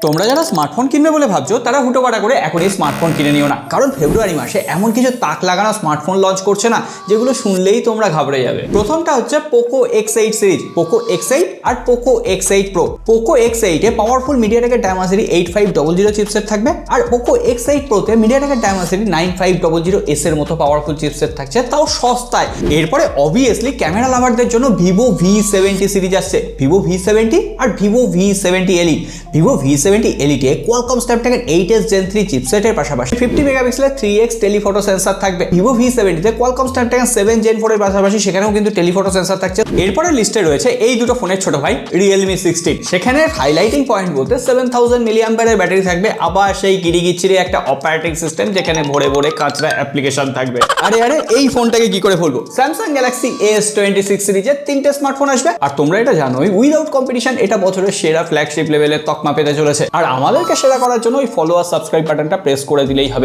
তোমরা যারা স্মার্টফোন কিনবে বলে ভাবছো তারা হুটোপাটা করে এখন এই স্মার্টফোন কিনে নিও না, কারণ ফেব্রুয়ারি মাসে এমন কিছু তাক লাগানো স্মার্টফোন লঞ্চ করছে না যেগুলো শুনলেই তোমরা ঘাবড়ে যাবে। প্রথমটা হচ্ছে Poco X8 series, Poco X8 আর Poco X8 Pro। Poco X8 এ পাওয়ারফুল মিডিয়াটেকের ডায়মেনসিটি 8500 চিপসেট থাকবে, আর পোকো X8 Pro তে মিডিয়াটেকের ডায়মেনসিটি 9500S এর মতো পাওয়ারফুল চিপসেট থাকছে, তাও সস্তায়। এরপরে অবভিয়াসলি ক্যামেরা লাভারদের জন্য ভিভো V70 সিরিজ আসছে, ভিভো V70 আর Vivo V70 Elite। Vivo V70 Elite Qualcomm Snapdragon 8s Gen 3 চিপসেটের পাশাপাশি 50 মেগাপিক্সেলের 3x টেলিফটো সেন্সর থাকবে। ভিভো V70 তে কোয়ালকম স্ন্যাপড্রাগন 7 Gen 4 এর পাশাপাশি সেখানেও কিন্তু টেলিফটো সেন্সর থাকছে। এরপরে লিস্টে রয়েছে এই দুটো ফোনের ছোট ভাই Realme 16। সেখানে হাইলাইটিং পয়েন্ট বলতে 7000 মিলিঅ্যাম্পিয়ারের ব্যাটারি থাকবে, আবার সেই গিরিগিচ্ছিরি একটা অপারেটিং সিস্টেম যেখানে ভরে ভরে কাঁচরা অ্যাপ্লিকেশন থাকবে। আরে এই ফোনটাকে কি করে বলবো, Samsung Galaxy S26 সিরিজের 3টে স্মার্টফোন আসবে। আর তোমরা এটা জানোই উইদাউট কম্পিটিশন এটা বছরের সেরা ফ্ল্যাগশিপ লেভেলের তকমা পেতে চলেছে। আর আমাদেরকে সেরা করার জন্য ওই ফলো আর সাবস্ক্রাইব বাটনটা প্রেস করে দিলেই হবে।